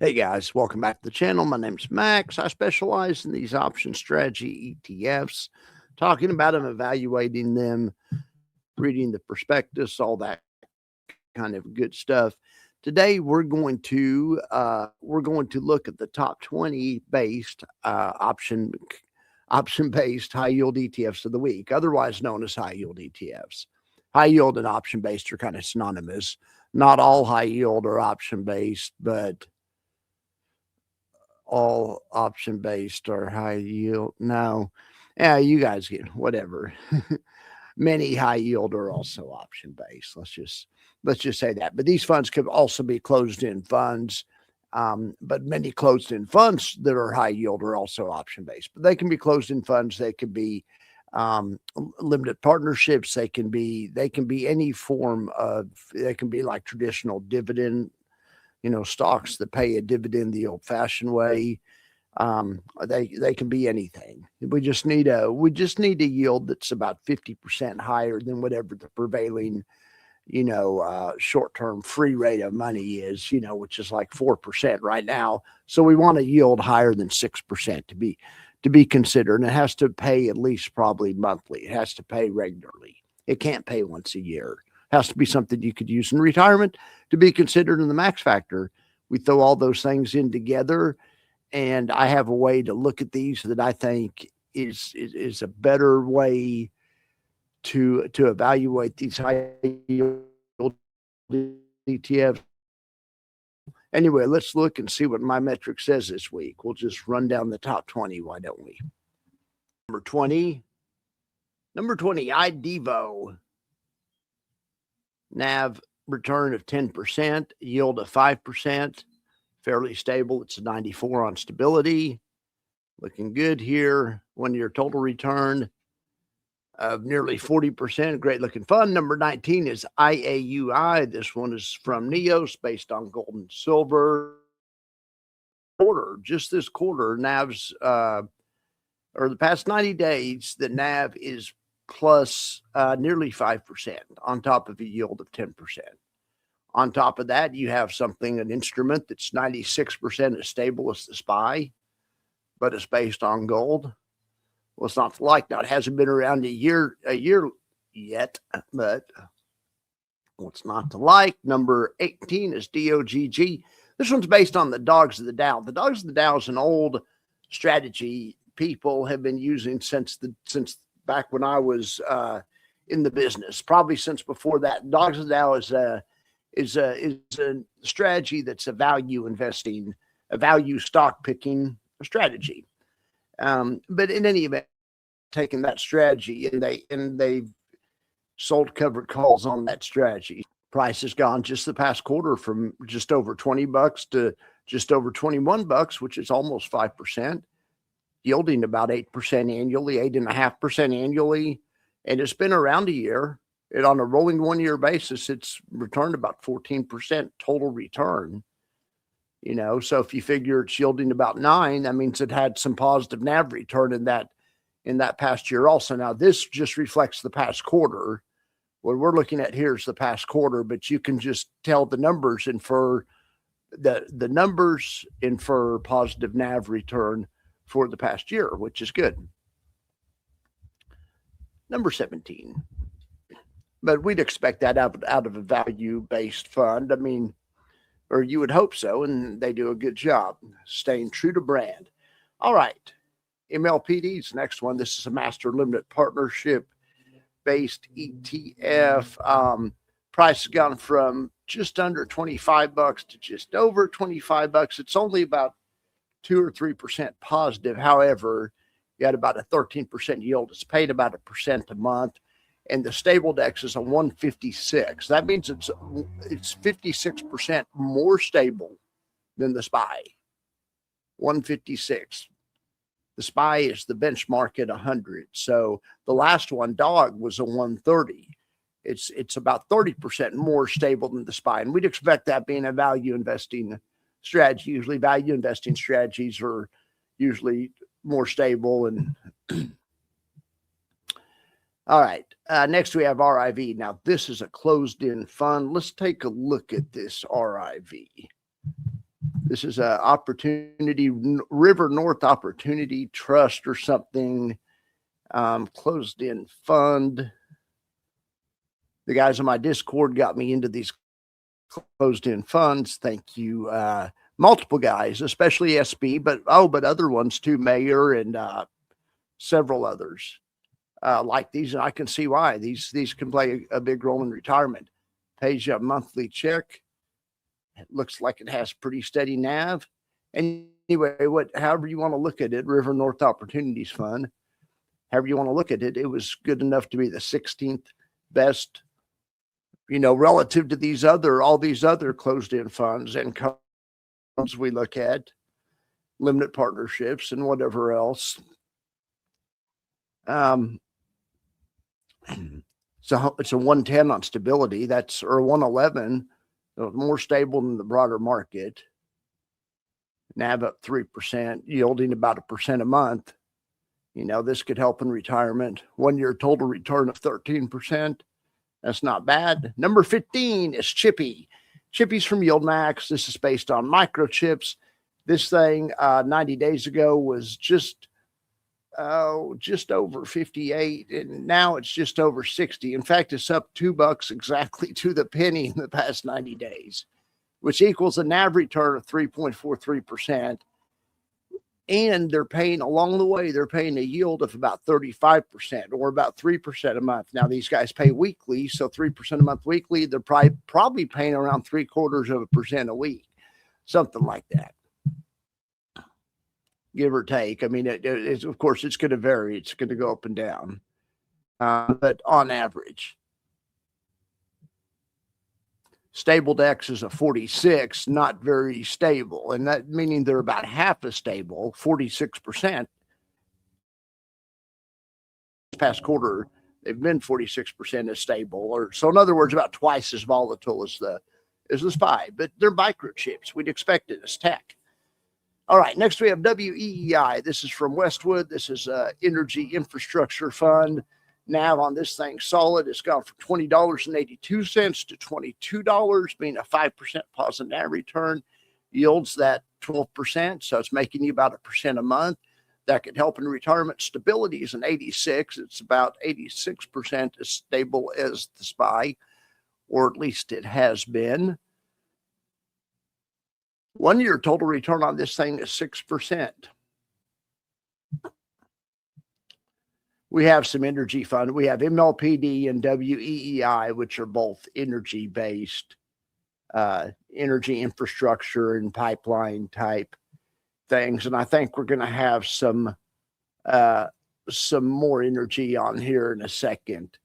Hey guys, welcome back to the channel. My name's Max. I specialize in these option strategy ETFs, talking about them, evaluating them, reading the prospectus, all that kind of good stuff. Today we're going to look at the top 20 based option based high yield ETFs of the week, otherwise known as high yield ETFs. High yield and option based are kind of synonymous. Not all high yield are option based, but all option based or high yield. No, yeah, you guys get whatever. Many high yield are also option based. Let's just say that. But these funds could also be closed end funds. But many closed end funds that are high yield are also option based. But they can be closed end funds. They can be limited partnerships. They can be any form of. They can be like traditional dividend, stocks that pay a dividend the old-fashioned way. They can be anything. We just need a yield that's about 50% higher than whatever the prevailing, short-term free rate of money is, which is like 4% right now. So we want a yield higher than 6% to be considered. And it has to pay at least probably monthly. It has to pay regularly. It can't pay once a year. Has to be something you could use in retirement to be considered in the max factor. We throw all those things in together, and I have a way to look at these that I think is a better way to evaluate these high yield ETFs. Anyway, let's look and see what my metric says this week. We'll just run down the top 20. Why don't we? Number 20, iDevo. NAV return of 10%, yield of 5%, fairly stable. It's a 94 on stability. Looking good here. 1 year total return of nearly 40%. Great looking fund. Number 19 is IAUI. This one is from Neos, based on gold and silver. Just this quarter, NAV's or the past 90 days, the NAV is plus nearly 5% on top of a yield of 10%. On top of that, you have an instrument that's 96% as stable as the SPY, but it's based on gold. Well, it's not like that. It hasn't been around a year yet, but what's not to like? Number 18 is DOGG. This one's based on the Dogs of the Dow. The Dogs of the Dow is an old strategy people have been using since back when I was in the business, probably since before that. Dogs of the Dow is a strategy that's a value investing, a value stock picking strategy. But in any event, taking that strategy and they've sold covered calls on that strategy. Price has gone just the past quarter from just over $20 to just over $21, which is almost 5%. Yielding about 8% annually, 8.5% annually, and it's been around a year. And on a rolling 1 year basis, it's returned about 14% total return. So if you figure it's yielding about 9%, that means it had some positive NAV return in that past year also. Now this just reflects the past quarter. What we're looking at here is the past quarter, but you can just tell the numbers infer the numbers infer positive NAV return for the past year, which is good. Number 17. But we'd expect that out of a value-based fund. I mean, or you would hope so, and they do a good job staying true to brand. All right, MLPD's next one. This is a master limited partnership-based ETF. Price has gone from just under $25 to just over $25. It's only about 2 or 3% positive. However, you had about a 13% yield. It's paid about 1% a month, and the stable dex is a 156. That means it's 56% more stable than the SPY. 156. The SPY is the benchmark at 100. So the last one, DOG, was a 130. It's about 30% more stable than the SPY, and we'd expect that being a value investing strategy. Usually value investing strategies are usually more stable. And all right, next we have RIV. Now this is a closed-end fund. Let's take a look at this RIV. This is a opportunity, River North Opportunity Trust or something, closed in fund. The guys on my Discord got me into these closed in funds. Thank you. Multiple guys, especially SB, but other ones too, Mayor and several others like these. And I can see why these can play a big role in retirement. Pays you a monthly check. It looks like it has pretty steady NAV. Anyway, however you want to look at it, River North Opportunities Fund, however you want to look at it, it was good enough to be the 16th best, relative to all these other closed-in funds and funds we look at, limited partnerships and whatever else. So it's a 110 on stability. Or 111. More stable than the broader market. NAV up 3%, yielding about 1% a month. This could help in retirement. 1 year total return of 13%. That's not bad. Number 15 is Chippy. Chippy's from YieldMax. This is based on microchips. This thing 90 days ago was just over 58, and now it's just over 60. In fact, it's up $2 exactly to the penny in the past 90 days, which equals a NAV return of 3.43%. And they're paying a yield of about 35% or about 3% a month. Now, these guys pay weekly, so 3% a month weekly. They're probably paying around 0.75% a week, something like that, give or take. I mean, of course, it's going to vary. It's going to go up and down. But on average, stable DEX is a 46, not very stable. And that meaning they're about half as stable, 46%. This past quarter, they've been 46% as stable. So in other words, about twice as volatile as the SPY. But they're microchips. We'd expect it as tech. All right, next we have WEEI. This is from Westwood. This is an energy infrastructure fund. NAV on this thing solid. It's gone from $20.82 to $22, being a 5% positive NAV return. Yields that 12%, so it's making you about 1% a month. That could help in retirement. Stability is an 86. It's about 86% as stable as the SPY, or at least it has been. 1 year total return on this thing is 6%. We have some energy fund. We have MLPD and WEEI, which are both energy-based, energy infrastructure and pipeline type things. And I think we're going to have some more energy on here in a second.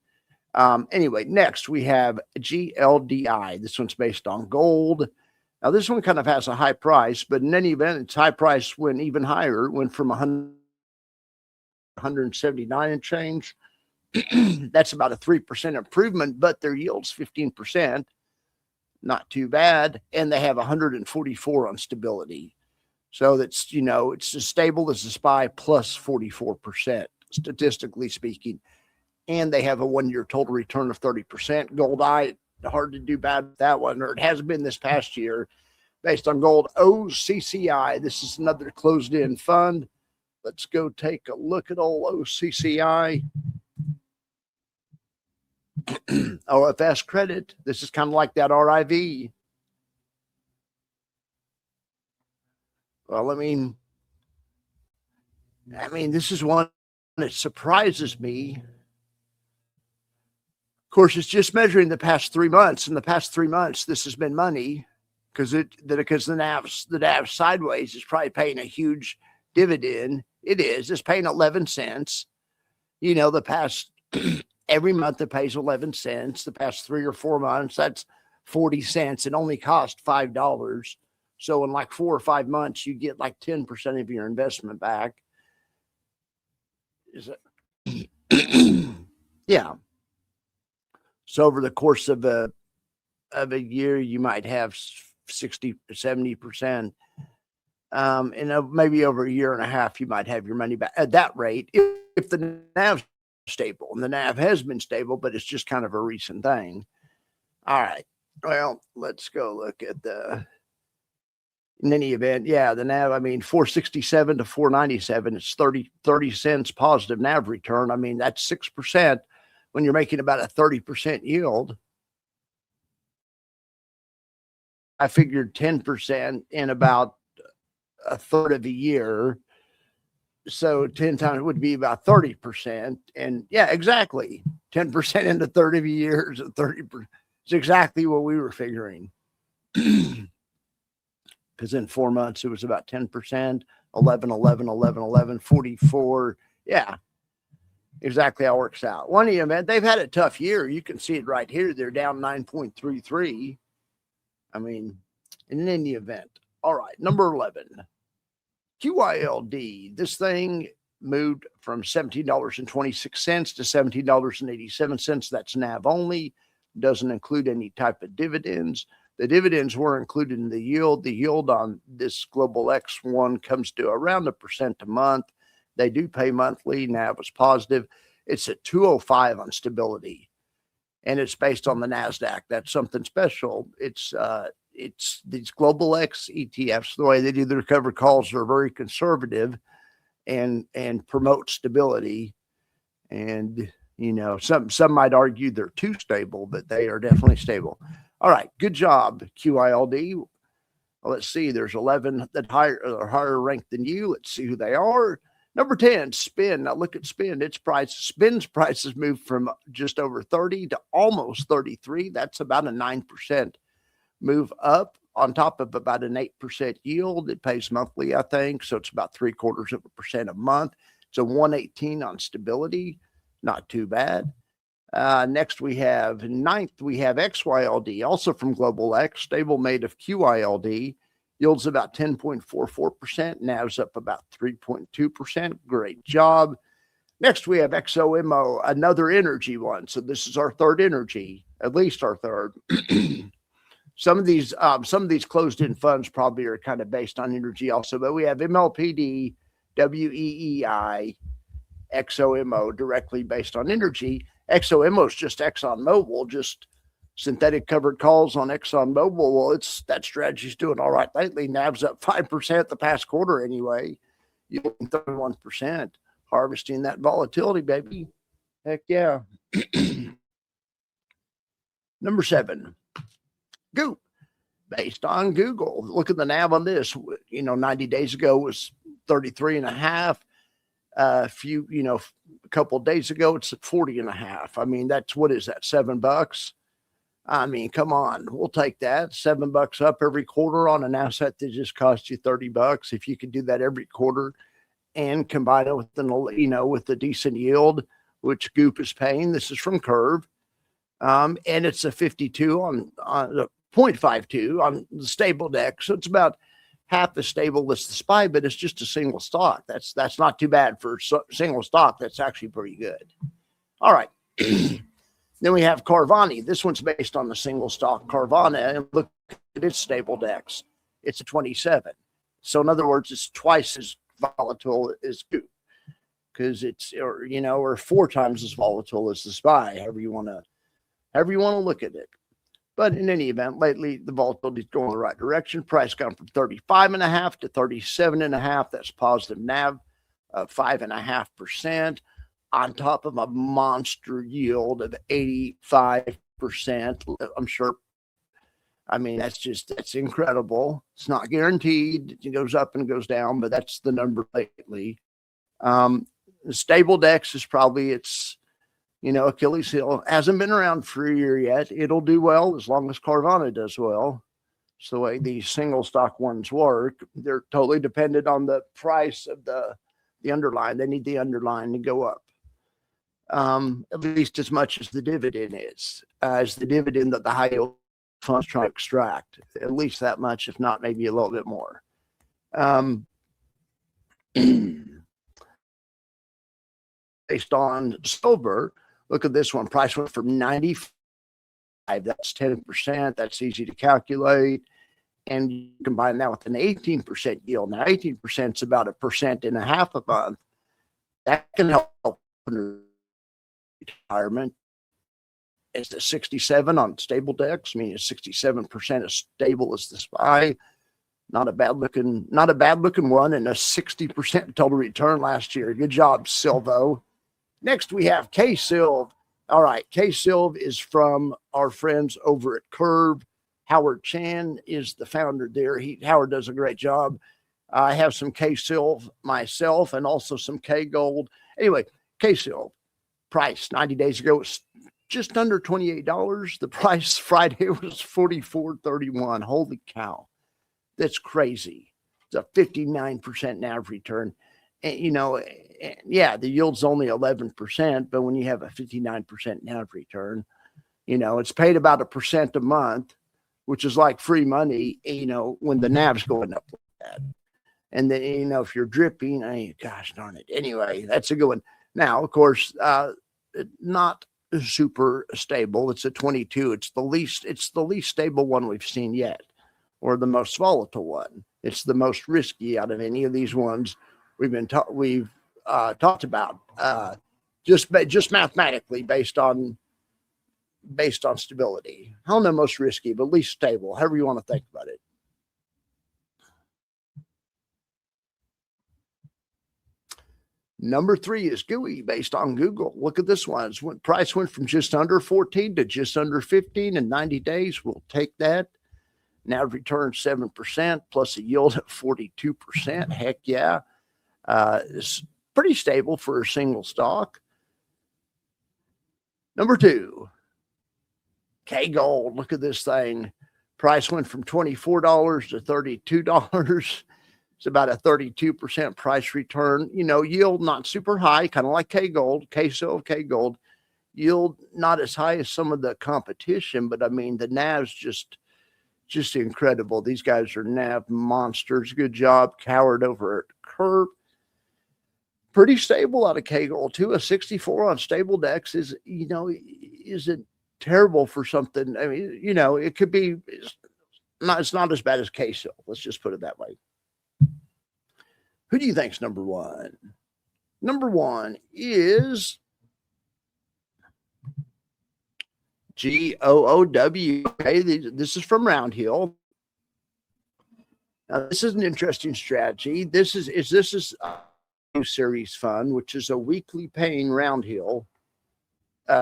Anyway, next we have GLDI. This one's based on gold. Now, this one kind of has a high price, but in any event, its high price went even higher. It went from 179 and change. That's about a 3% improvement, but their yield's 15%. Not too bad. And they have 144 on stability. So that's, it's as stable as the SPY plus 44%, statistically speaking. And they have a 1 year total return of 30%. Gold Eye, hard to do bad with that one, or it has been this past year, based on gold. OCCI, this is another closed-in fund. Let's go take a look at old OCCI. OFS credit. This is kind of like that RIV. Well, I mean, this is one that surprises me. Of course, it's just measuring the past 3 months. In the past 3 months, this has been money because the NAV sideways is probably paying a huge dividend. It is. It's paying 11 cents. The past every month it pays 11 cents. The past 3 or 4 months, that's 40 cents. It only cost $5. So in like 4 or 5 months, you get like 10% of your investment back. Is it? Yeah. So over the course of a year, you might have 60, 70%. And maybe over a year and a half, you might have your money back at that rate. If the NAV's stable, and the NAV has been stable, but it's just kind of a recent thing. All right. Well, let's go look at In any event, yeah, the NAV, I mean, 467 to 497, it's 30 cents positive NAV return. I mean, that's 6% when you're making about a 30% yield. I figured 10% in about a third of a year. So 10 times would be about 30%. And yeah, exactly. 10% into 30 years at 30%. It's exactly what we were figuring. Because in 4 months, it was about 10%, 11, 11, 11, 11, 44. Yeah, exactly how it works out. One of them, man, they've had a tough year. You can see it right here. They're down 9.33. I mean, in any event. All right, number 11. QYLD, this thing moved from $17.26 to $17.87. That's NAV only, doesn't include any type of dividends. The dividends were included in the yield. The yield on this Global X1 comes to around 1% a month. They do pay monthly. NAV was positive. It's at 205 on stability, and it's based on the NASDAQ. That's something special. It's these Global X ETFs, the way they do their covered calls are very conservative and promote stability. And, you know, some might argue they're too stable, but they are definitely stable. All right. Good job, QILD. Well, let's see. There's 11 that are higher ranked than you. Let's see who they are. Number 10, Spin. Now look at Spin. Its price, Spin's prices moved from just over 30 to almost 33. That's about a 9% move up on top of about an 8% yield. It pays monthly, I think. So it's about 0.75% a month. It's a 118 on stability. Not too bad. Next, we have ninth, we have XYLD, also from Global X, stable made of QYLD. Yields about 10.44%. NAV's up about 3.2%. Great job. Next, we have XOMO, another energy one. So this is our third energy, at least our third. Some of these closed-end funds probably are kind of based on energy also, but we have MLPD, WEEI, XOMO directly based on energy. XOMO is just ExxonMobil, just synthetic covered calls on ExxonMobil. Well, that strategy's doing all right lately. NAV's up 5% the past quarter anyway. You're 31%, harvesting that volatility, baby. Heck yeah. Number 7. Goop, based on Google. Look at the NAV on this. 90 days ago was 33.5. A couple of days ago, it's at 40.5. I mean, what is that? $7? I mean, come on, we'll take that. $7 up every quarter on an asset that just cost you $30. If you could do that every quarter and combine it with with the decent yield, which Goop is paying. This is from Curve. And it's a 52 on 0.52 on the stable deck. So it's about half as stable as the SPY, but it's just a single stock. That's not too bad for single stock. That's actually pretty good. All right. Then we have Carvana. This one's based on the single stock Carvana. And look at its stable decks. It's a 27. So in other words, it's twice as volatile as Goop, because it's or 4 times as volatile as the SPY, however you want to look at it. But in any event, lately the volatility is going the right direction. Price gone from 35.5 to 37.5. That's positive NAV of 5.5% on top of a monster yield of 85%. I'm sure. I mean, that's incredible. It's not guaranteed. It goes up and goes down, but that's the number lately. The stable dex is probably its Achilles heel. Hasn't been around for a year yet. It'll do well as long as Carvana does well. It's the way these single stock ones work. They're totally dependent on the price of the underlying. They need the underlying to go up. At least as much as the dividend is, as the dividend that the high yield funds try to extract. At least that much, if not maybe a little bit more. Based on silver, look at this one. Price went from 95. That's 10%. That's easy to calculate. And you combine that with an 18% yield. Now, 18% is about 1.5% a month. That can help retirement. It's the 67 on stable dex. I mean, it's 67% as stable as the SPY. Not a bad looking one, and a 60% total return last year. Good job, Silvo. Next, we have K-Silv. All right, K-Silv is from our friends over at Curve. Howard Chan is the founder there. Howard does a great job. I have some K-Silv myself and also some K-Gold. Anyway, K-Silv price 90 days ago was just under $28. The price Friday was $44.31. Holy cow. That's crazy. It's a 59% NAV return. And, yeah, the yield's only 11%, but when you have a 59% NAV return, it's paid about 1% a month, which is like free money, when the NAV's going up like that. And then, if you're dripping, gosh darn it. Anyway, that's a good one. Now, of course, not super stable. It's a 22. It's the least stable one we've seen yet, or the most volatile one. It's the most risky out of any of these ones we've talked about. Just mathematically based on stability. I don't know most risky, but least stable, however you want to think about it. Number 3 is GUI based on Google. Look at this one. Price went from just under 14 to just under 15 in 90 days. We'll take that. Now return 7% plus a yield of 42%. Heck yeah. It's pretty stable for a single stock. Number 2, K-Gold. Look at this thing. Price went from $24 to $32. It's about a 32% price return. Yield not super high, kind of like K-Gold, K-Gold. Yield not as high as some of the competition, but the NAV's just incredible. These guys are NAV monsters. Good job, Howard over at Curve. Pretty stable out of K-Gold too. A 64 on stable decks isn't terrible for something. It could be. It's not as bad as K-Silv. Let's just put it that way. Who do you think's number 1? Number 1 is GOOW. Okay, this is from Round Hill. Now, this is an interesting strategy. This is a new series fund, which is a weekly paying Round Hill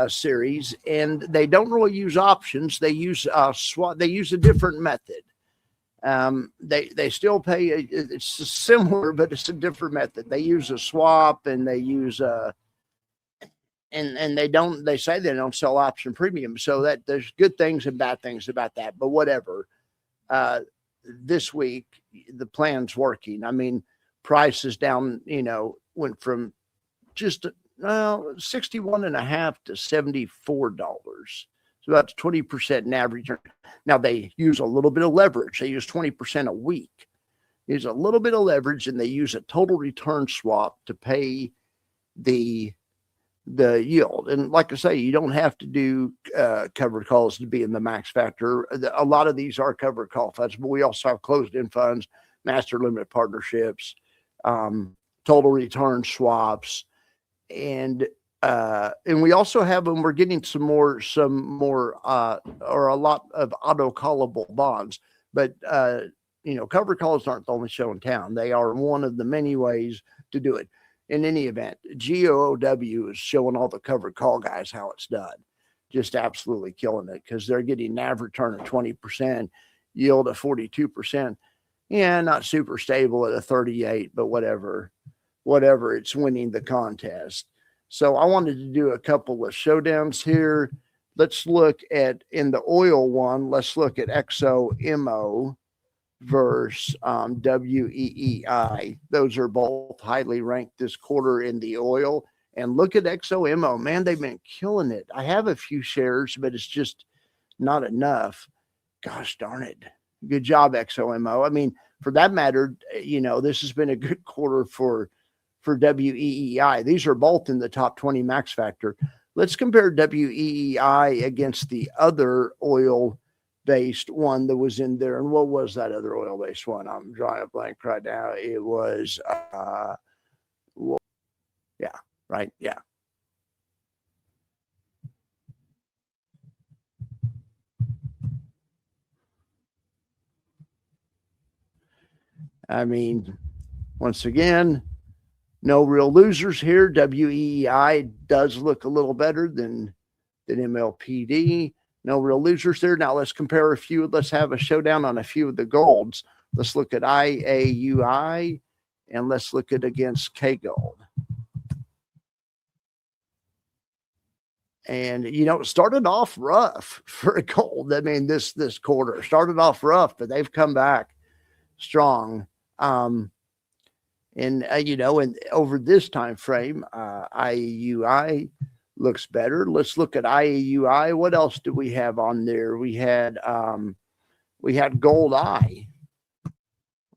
series, and they don't really use options. They use swap. They use a different method. They still pay. It's similar, but it's a different method. They use a swap, and they use and they say they don't sell option premium. So that there's good things and bad things about that, but whatever. This week the plan's working. Price is down, went from just 61.5 to $74. It's about 20% NAV return. Now they use a little bit of leverage. They use 20% a week. Use a little bit of leverage, and they use a total return swap to pay the yield. And like I say, you don't have to do covered calls to be in the max factor. A lot of these are covered call funds, but we also have closed-end funds, master limited partnerships, total return swaps, and we also have them. We're getting some more, or a lot of auto callable bonds. But covered calls aren't the only show in town. They are one of the many ways to do it. In any event, GOOW is showing all the covered call guys how it's done. Just absolutely killing it, because they're getting NAV return of 20%, yield of 42%. Yeah, not super stable at a 38, but whatever. It's winning the contest. So I wanted to do a couple of showdowns here. Let's look at, in the oil one, let's look at XOMO versus WEEI. Those are both highly ranked this quarter in the oil. And look at XOMO. Man, they've been killing it. I have a few shares, but it's just not enough. Gosh darn it. Good job, XOMO. For that matter, this has been a good quarter for WEEI. These are both in the top 20 max factor. Let's compare WEEI against the other oil-based one that was in there. And what was that other oil-based one? I'm drawing a blank right now. It was, yeah. I mean, once again, no real losers here. WEI does look a little better than MLPD. No real losers there. Now let's compare a few. Let's have a showdown on a few of the golds. Let's look at IAUI and let's look at against K Gold. And it started off rough for gold. I mean, this quarter started off rough, but they've come back strong. And over this time frame, IAUI looks better. Let's look at IAUI. What else do we have on there? We had Gold Eye.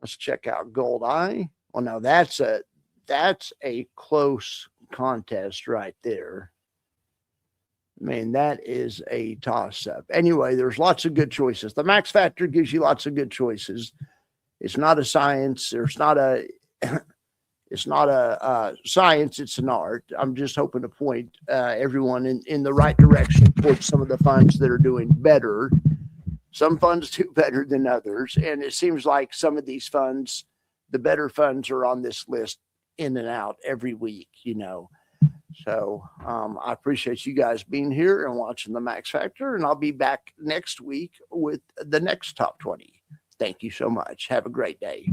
Let's check out Gold Eye. Well, now that's a close contest right there. I mean, that is a toss-up. Anyway, there's lots of good choices. The Max Factor gives you lots of good choices. It's not a science. It's not a science. It's an art. I'm just hoping to point everyone in the right direction towards some of the funds that are doing better. Some funds do better than others. And it seems like some of these funds, the better funds, are on this list in and out every week, So I appreciate you guys being here and watching the Max Factor, and I'll be back next week with the next top 20. Thank you so much. Have a great day.